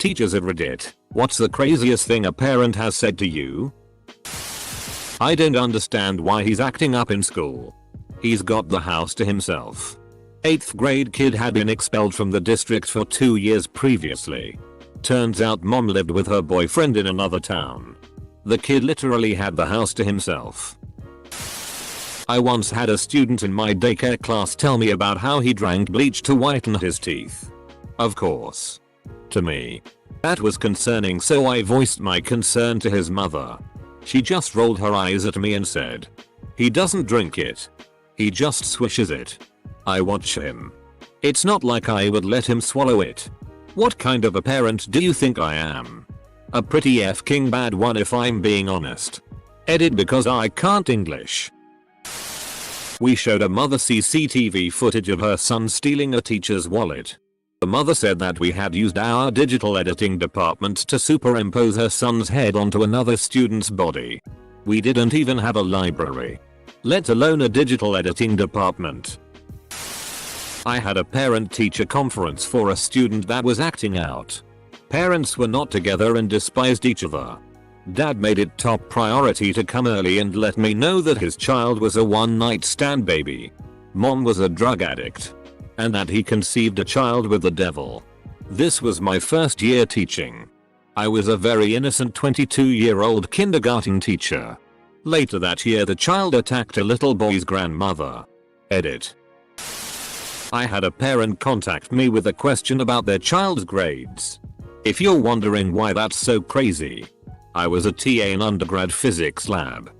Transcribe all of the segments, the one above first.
Teachers of Reddit, what's the craziest thing a parent has said to you? I don't understand why he's acting up in school. He's got the house to himself. 8th grade kid had been expelled from the district for 2 years previously. Turns out mom lived with her boyfriend in another town. The kid literally had the house to himself. I once had a student in my daycare class tell me about how he drank bleach to whiten his teeth. Of course. To me, that was concerning, so I voiced my concern to his mother. She just rolled her eyes at me and said, "He doesn't drink it. He just swishes it." I watch him. It's not like I would let him swallow it. What kind of a parent do you think I am? A pretty f***ing bad one if I'm being honest. Edit because I can't English. We showed a mother CCTV footage of her son stealing a teacher's wallet. The mother said that we had used our digital editing department to superimpose her son's head onto another student's body. We didn't even have a library, let alone a digital editing department. I had a parent-teacher conference for a student that was acting out. Parents were not together and despised each other. Dad made it top priority to come early and let me know that his child was a one-night stand baby. Mom was a drug addict. And that he conceived a child with the devil. This was my first year teaching. I was a very innocent 22-year-old kindergarten teacher. Later that year the child attacked a little boy's grandmother. Edit. I had a parent contact me with a question about their child's grades. If you're wondering why that's so crazy, I was a TA in undergrad physics lab.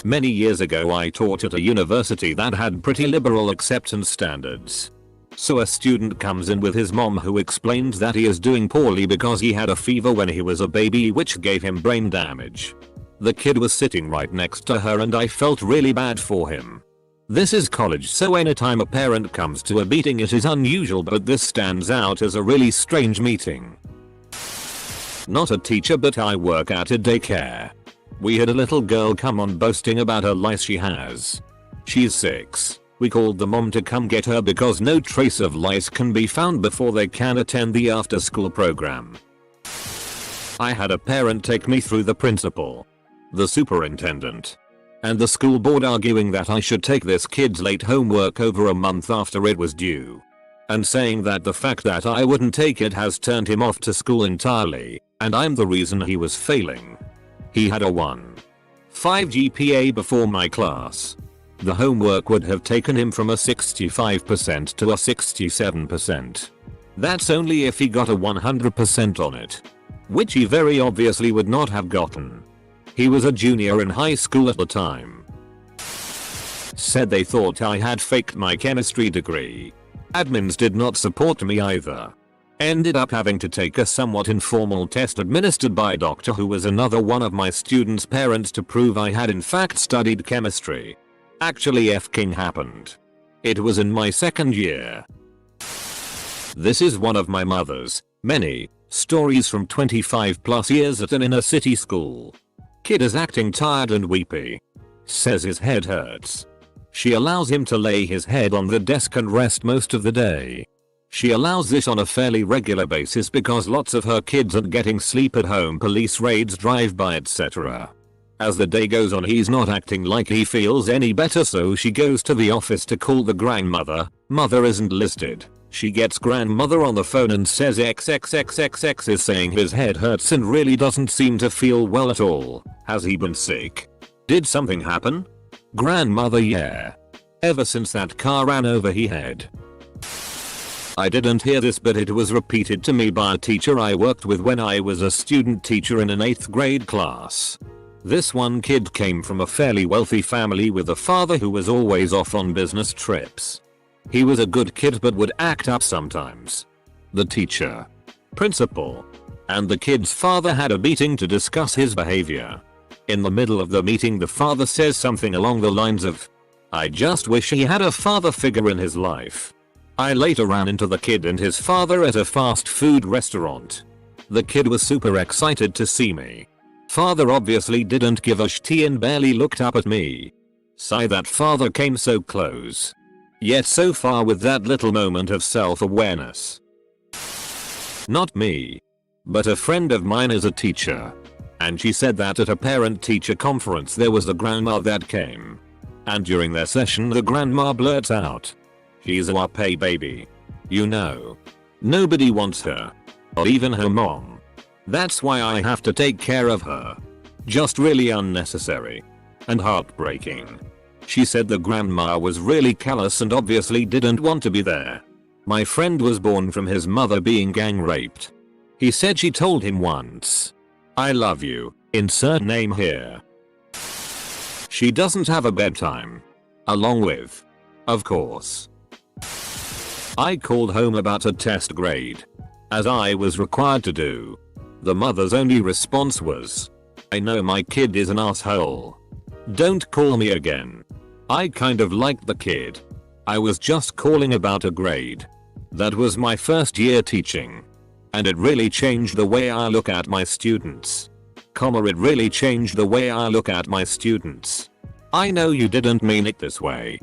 Many years ago I taught at a university that had pretty liberal acceptance standards. So a student comes in with his mom who explains that he is doing poorly because he had a fever when he was a baby which gave him brain damage. The kid was sitting right next to her and I felt really bad for him. This is college, so anytime a parent comes to a meeting it is unusual, but this stands out as a really strange meeting. Not a teacher, but I work at a daycare. We had a little girl come on boasting about her lice she has. She's 6. We called the mom to come get her because no trace of lice can be found before they can attend the after school program. I had a parent take me through the principal, the superintendent, and the school board arguing that I should take this kid's late homework over a month after it was due. And saying that the fact that I wouldn't take it has turned him off to school entirely, and I'm the reason he was failing. He had a 1.5 GPA before my class. The homework would have taken him from a 65% to a 67%. That's only if he got a 100% on it, which he very obviously would not have gotten. He was a junior in high school at the time. Said they thought I had faked my chemistry degree. Admins did not support me either. Ended up having to take a somewhat informal test administered by a doctor who was another one of my students' parents to prove I had in fact studied chemistry. Actually f***ing happened. It was in my second year. This is one of my mother's many stories from 25 plus years at an inner city school. Kid is acting tired and weepy. Says his head hurts. She allows him to lay his head on the desk and rest most of the day. She allows this on a fairly regular basis because lots of her kids aren't getting sleep at home, police raids, drive-by, etc. As the day goes on he's not acting like he feels any better, so she goes to the office to call the grandmother. Mother isn't listed. She gets grandmother on the phone and says XXXXX is saying his head hurts and really doesn't seem to feel well at all. Has he been sick? Did something happen? Grandmother: yeah. Ever since that car ran over his head. I didn't hear this, but it was repeated to me by a teacher I worked with when I was a student teacher in an 8th grade class. This one kid came from a fairly wealthy family with a father who was always off on business trips. He was a good kid but would act up sometimes. The teacher, principal, and the kid's father had a meeting to discuss his behavior. In the middle of the meeting the father says something along the lines of, "I just wish he had a father figure in his life." I later ran into the kid and his father at a fast food restaurant. The kid was super excited to see me. Father obviously didn't give a shit and barely looked up at me. Sigh that father came so close, yet so far with that little moment of self-awareness. Not me. But a friend of mine is a teacher. And she said that at a parent-teacher conference there was a grandma that came. And during their session the grandma blurts out, "She's a you.I baby. You know. Nobody wants her. Or even her mom. That's why I have to take care of her." Just really unnecessary. And heartbreaking. She said the grandma was really callous and obviously didn't want to be there. My friend was born from his mother being gang raped. He said she told him once, "I love you, insert name here." She doesn't have a bedtime. Along with, of course. I called home about a test grade. As I was required to do. The mother's only response was, "I know my kid is an asshole. Don't call me again." I kind of liked the kid. I was just calling about a grade. That was my first year teaching. And it really changed the way I look at my students. It really changed the way I look at my students. I know you didn't mean it this way.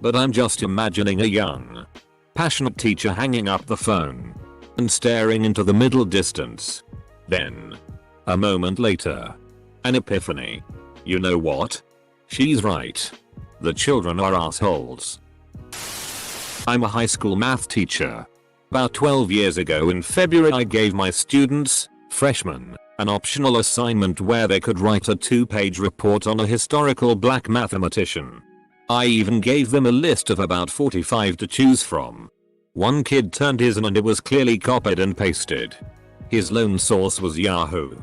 But I'm just imagining a young, passionate teacher hanging up the phone. And staring into the middle distance. Then. A moment later. An epiphany. You know what? She's right. The children are assholes. I'm a high school math teacher. About 12 years ago in February I gave my students, freshmen, an optional assignment where they could write a 2-page report on a historical black mathematician. I even gave them a list of about 45 to choose from. One kid turned his in and it was clearly copied and pasted. His lone source was Yahoo.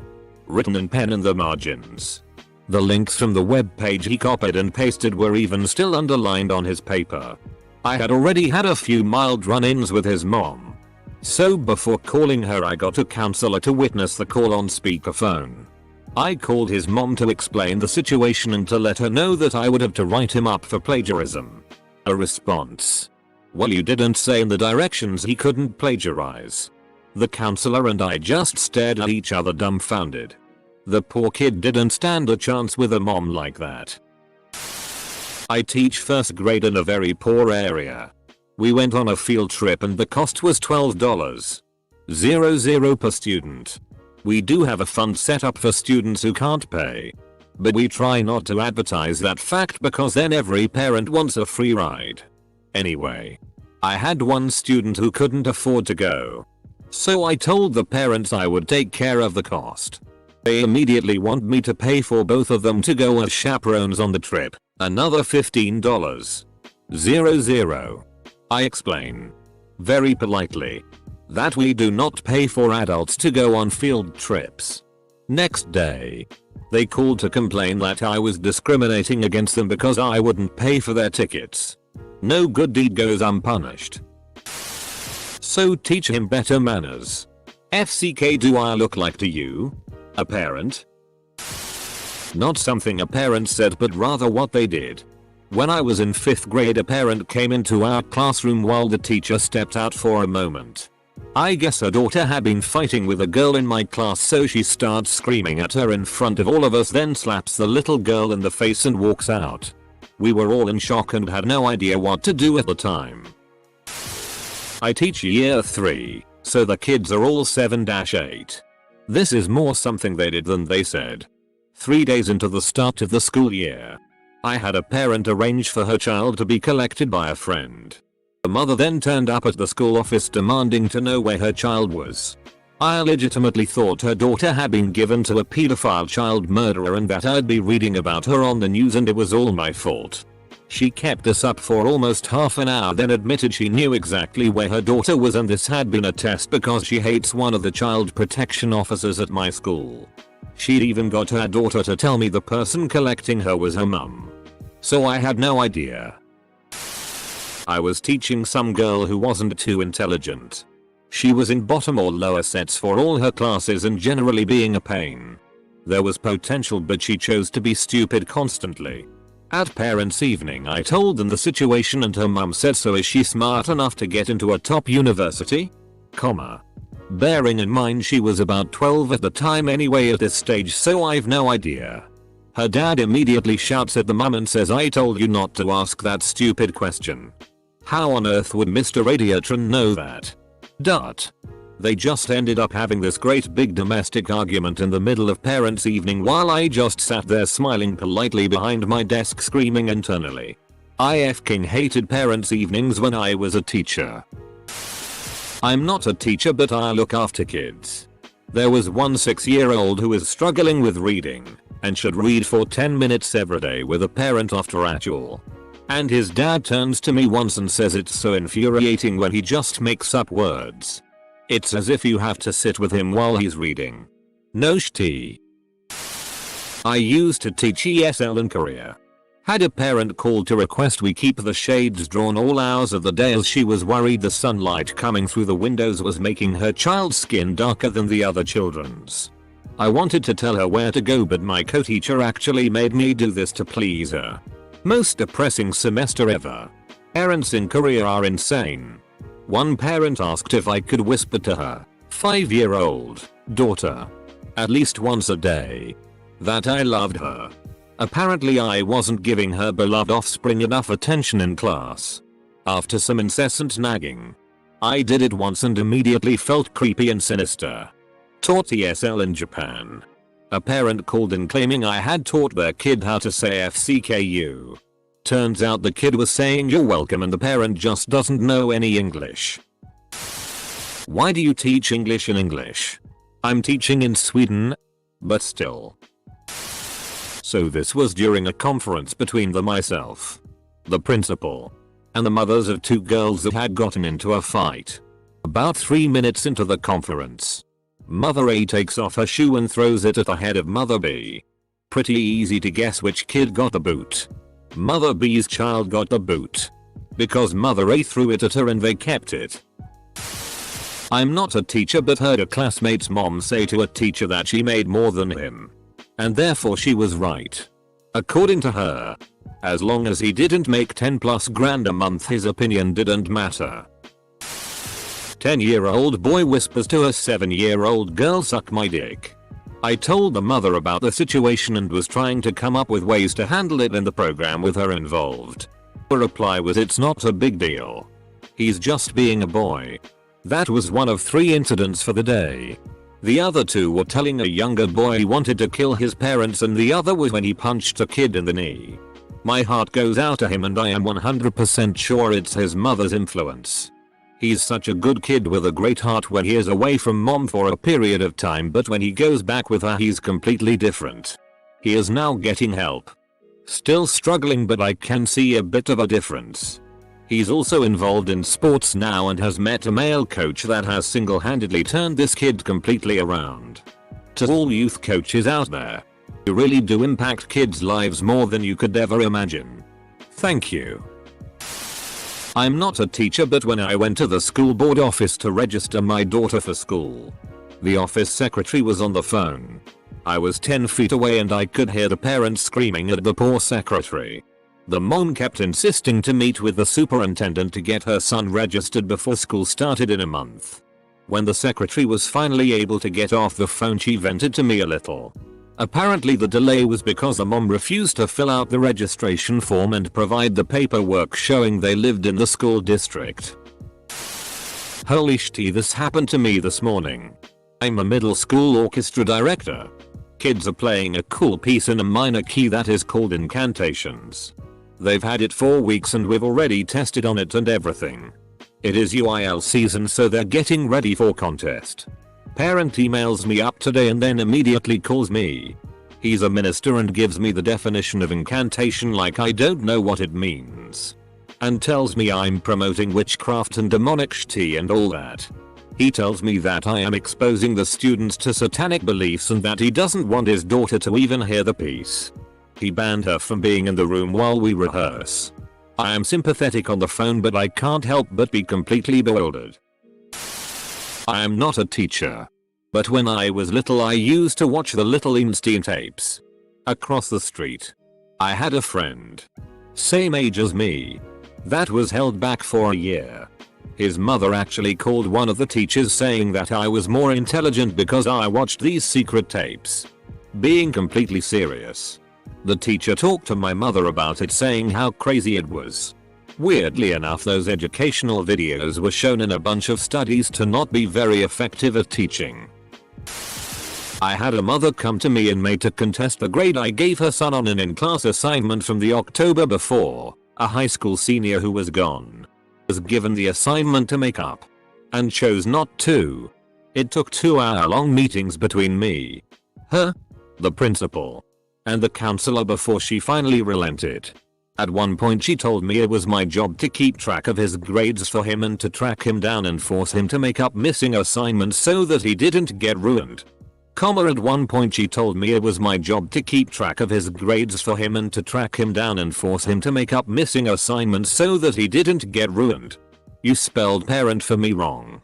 Written in pen in the margins. The links from the web page he copied and pasted were even still underlined on his paper. I had already had a few mild run-ins with his mom. So before calling her I got a counselor to witness the call on speakerphone. I called his mom to explain the situation and to let her know that I would have to write him up for plagiarism. A response. "Well, you didn't say in the directions he couldn't plagiarize." The counselor and I just stared at each other dumbfounded. The poor kid didn't stand a chance with a mom like that. I teach first grade in a very poor area. We went on a field trip and the cost was $12.00 per student. We do have a fund set up for students who can't pay. But we try not to advertise that fact because then every parent wants a free ride. Anyway. I had one student who couldn't afford to go. So I told the parents I would take care of the cost. They immediately want me to pay for both of them to go as chaperones on the trip, another $15.00. I explain. Very politely. That we do not pay for adults to go on field trips. Next day. They called to complain that I was discriminating against them because I wouldn't pay for their tickets. No good deed goes unpunished. So teach him better manners. FCK, do I look like to you? A parent? Not something a parent said but rather what they did. When I was in 5th grade a parent came into our classroom while the teacher stepped out for a moment. I guess her daughter had been fighting with a girl in my class so she starts screaming at her in front of all of us, then slaps the little girl in the face and walks out. We were all in shock and had no idea what to do at the time. I teach year 3, so the kids are all 7-8. This is more something they did than they said. 3 days into the start of the school year, I had a parent arrange for her child to be collected by a friend. The mother then turned up at the school office demanding to know where her child was. I legitimately thought her daughter had been given to a pedophile child murderer and that I'd be reading about her on the news and it was all my fault. She kept us up for almost half an hour, then admitted she knew exactly where her daughter was and this had been a test because she hates one of the child protection officers at my school. She'd even got her daughter to tell me the person collecting her was her mum. So I had no idea. I was teaching some girl who wasn't too intelligent. She was in bottom or lower sets for all her classes and generally being a pain. There was potential but she chose to be stupid constantly. At parents' evening I told them the situation and her mum said, "So is she smart enough to get into a top university?" Bearing in mind she was about 12 at the time anyway at this stage, so I've no idea. Her dad immediately shouts at the mum and says, "I told you not to ask that stupid question. How on earth would Mr. Radiatron know that?" They just ended up having this great big domestic argument in the middle of parents' evening while I just sat there smiling politely behind my desk screaming internally. I f***ing hated parents' evenings when I was a teacher. I'm not a teacher, but I look after kids. There was one 6-year-old who was struggling with reading and should read for 10 minutes every day with a parent after actual. And his dad turns to me once and says it's so infuriating when he just makes up words. It's as if you have to sit with him while he's reading. No shitty. I used to teach ESL in Korea. Had a parent called to request we keep the shades drawn all hours of the day as she was worried the sunlight coming through the windows was making her child's skin darker than the other children's. I wanted to tell her where to go, but my co-teacher actually made me do this to please her. Most depressing semester ever. Parents in Korea are insane. One parent asked if I could whisper to her 5-year-old daughter at least once a day that I loved her. Apparently I wasn't giving her beloved offspring enough attention in class. After some incessant nagging, I did it once and immediately felt creepy and sinister. Taught ESL in Japan. A parent called in claiming I had taught their kid how to say FCKU. Turns out the kid was saying you're welcome and the parent just doesn't know any English. Why do you teach English in English? I'm teaching in Sweden, but still. So this was during a conference between myself, the principal, and the mothers of 2 girls that had gotten into a fight. About 3 minutes into the conference, Mother A takes off her shoe and throws it at the head of Mother B. Pretty easy to guess which kid got the boot. Mother B's child got the boot. Because Mother A threw it at her and they kept it. I'm not a teacher, but heard a classmate's mom say to a teacher that she made more than him. And therefore she was right. According to her, as long as he didn't make 10+ grand a month, his opinion didn't matter. 10-year-old boy whispers to a 7-year-old girl, suck my dick. I told the mother about the situation and was trying to come up with ways to handle it in the program with her involved. Her reply was, it's not a big deal. He's just being a boy. That was one of 3 incidents for the day. The other 2 were telling a younger boy he wanted to kill his parents, and the other was when he punched a kid in the knee. My heart goes out to him and I am 100% sure it's his mother's influence. He's such a good kid with a great heart when he is away from mom for a period of time, but when he goes back with her he's completely different. He is now getting help. Still struggling, but I can see a bit of a difference. He's also involved in sports now and has met a male coach that has single-handedly turned this kid completely around. To all youth coaches out there, you really do impact kids' lives more than you could ever imagine. Thank you. I'm not a teacher, but when I went to the school board office to register my daughter for school, the office secretary was on the phone. I was 10 feet away and I could hear the parents screaming at the poor secretary. The mom kept insisting to meet with the superintendent to get her son registered before school started in a month. When the secretary was finally able to get off the phone, she vented to me a little. Apparently the delay was because the mom refused to fill out the registration form and provide the paperwork showing they lived in the school district. Holy shit, this happened to me this morning. I'm a middle school orchestra director. Kids are playing a cool piece in a minor key that is called Incantations. They've had it 4 weeks and we've already tested on it and everything. It is UIL season, so they're getting ready for contest. Parent emails me up today and then immediately calls me. He's a minister and gives me the definition of incantation like I don't know what it means. And tells me I'm promoting witchcraft and demonic shit and all that. He tells me that I am exposing the students to satanic beliefs and that he doesn't want his daughter to even hear the piece. He banned her from being in the room while we rehearse. I am sympathetic on the phone, but I can't help but be completely bewildered. I am not a teacher. But when I was little I used to watch the Little Einstein tapes. Across the street, I had a friend, same age as me, that was held back for a year. His mother actually called one of the teachers saying that I was more intelligent because I watched these secret tapes. Being completely serious. The teacher talked to my mother about it, saying how crazy it was. Weirdly enough, those educational videos were shown in a bunch of studies to not be very effective at teaching. I had a mother come to me in May to contest the grade I gave her son on an in-class assignment from the October before. A high school senior who was gone was given the assignment to make up and chose not to. It took 2-hour-long meetings between me, her, the principal, and the counselor before she finally relented. At one point she told me it was my job to keep track of his grades for him and to track him down and force him to make up missing assignments so that he didn't get ruined. At one point she told me it was my job to keep track of his grades for him and to track him down and force him to make up missing assignments so that he didn't get ruined. You spelled parent for me wrong.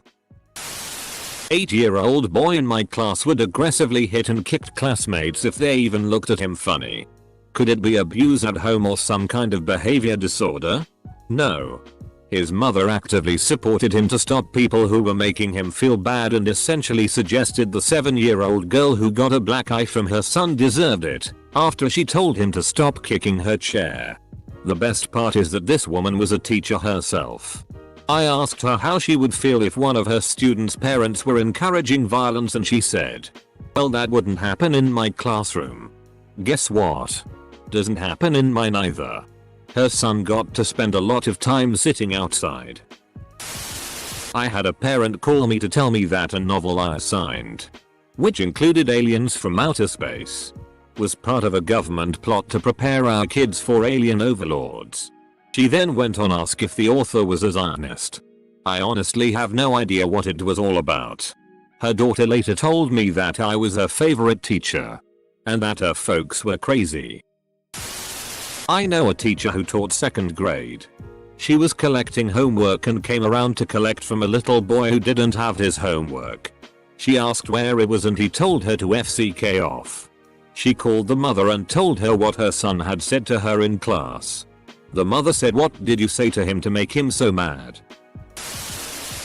8-year-old boy in my class would aggressively hit and kicked classmates if they even looked at him funny. Could it be abuse at home or some kind of behavior disorder? No. His mother actively supported him to stop people who were making him feel bad and essentially suggested the 7-year-old girl who got a black eye from her son deserved it after she told him to stop kicking her chair. The best part is that this woman was a teacher herself. I asked her how she would feel if one of her students' parents were encouraging violence and she said, "Well, that wouldn't happen in my classroom." Guess what? Doesn't happen in mine either. Her son got to spend a lot of time sitting outside. I had a parent call me to tell me that a novel I assigned, which included aliens from outer space, was part of a government plot to prepare our kids for alien overlords. She then went on to ask if the author was a Zionist. I honestly have no idea what it was all about. Her daughter later told me that I was her favorite teacher and that her folks were crazy. I know a teacher who taught 2nd grade. She was collecting homework and came around to collect from a little boy who didn't have his homework. She asked where it was and he told her to FCK off. She called the mother and told her what her son had said to her in class. The mother said, "What did you say to him to make him so mad?"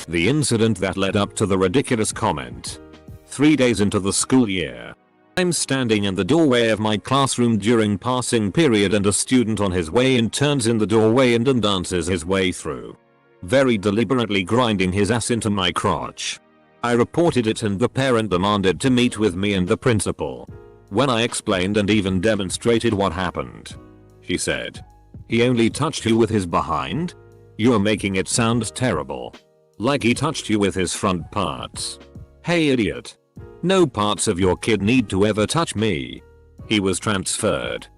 The incident that led up to the ridiculous comment. 3 days into the school year, I'm standing in the doorway of my classroom during passing period and a student on his way in turns in the doorway and dances his way through, very deliberately grinding his ass into my crotch. I reported it and the parent demanded to meet with me and the principal. When I explained and even demonstrated what happened, she said, "He only touched you with his behind? You're making it sound terrible. Like he touched you with his front parts. Hey idiot. No parts of your kid need to ever touch me." He was transferred.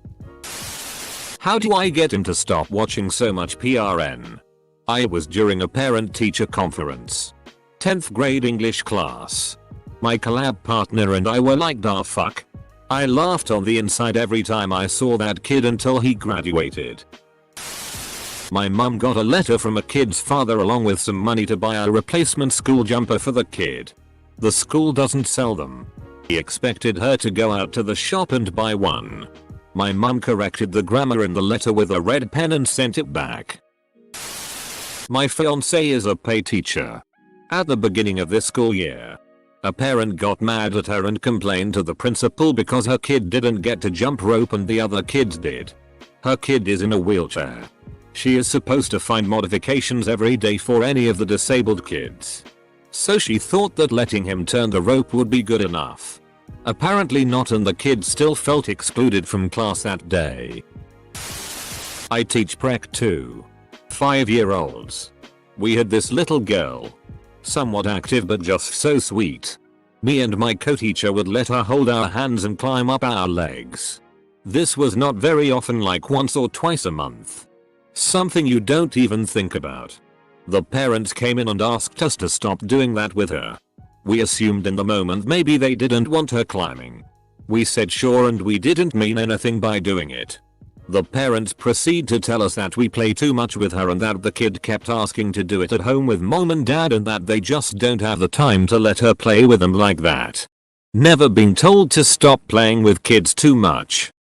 How do I get him to stop watching so much PRN? I was during a parent-teacher conference. 10th grade English class. My collab partner and I were like, "Da fuck." I laughed on the inside every time I saw that kid until he graduated. My mum got a letter from a kid's father along with some money to buy a replacement school jumper for the kid. The school doesn't sell them. He expected her to go out to the shop and buy one. My mum corrected the grammar in the letter with a red pen and sent it back. My fiance is a PE teacher. At the beginning of this school year, a parent got mad at her and complained to the principal because her kid didn't get to jump rope and the other kids did. Her kid is in a wheelchair. She is supposed to find modifications every day for any of the disabled kids. So she thought that letting him turn the rope would be good enough. Apparently not, and the kid still felt excluded from class that day. I teach Prec 2. 5-year-olds. We had this little girl. Somewhat active but just so sweet. Me and my co-teacher would let her hold our hands and climb up our legs. This was not very often, like once or twice a month. Something you don't even think about. The parents came in and asked us to stop doing that with her. We assumed in the moment maybe they didn't want her climbing. We said sure and we didn't mean anything by doing it. The parents proceed to tell us that we play too much with her and that the kid kept asking to do it at home with mom and dad and that they just don't have the time to let her play with them like that. Never been told to stop playing with kids too much.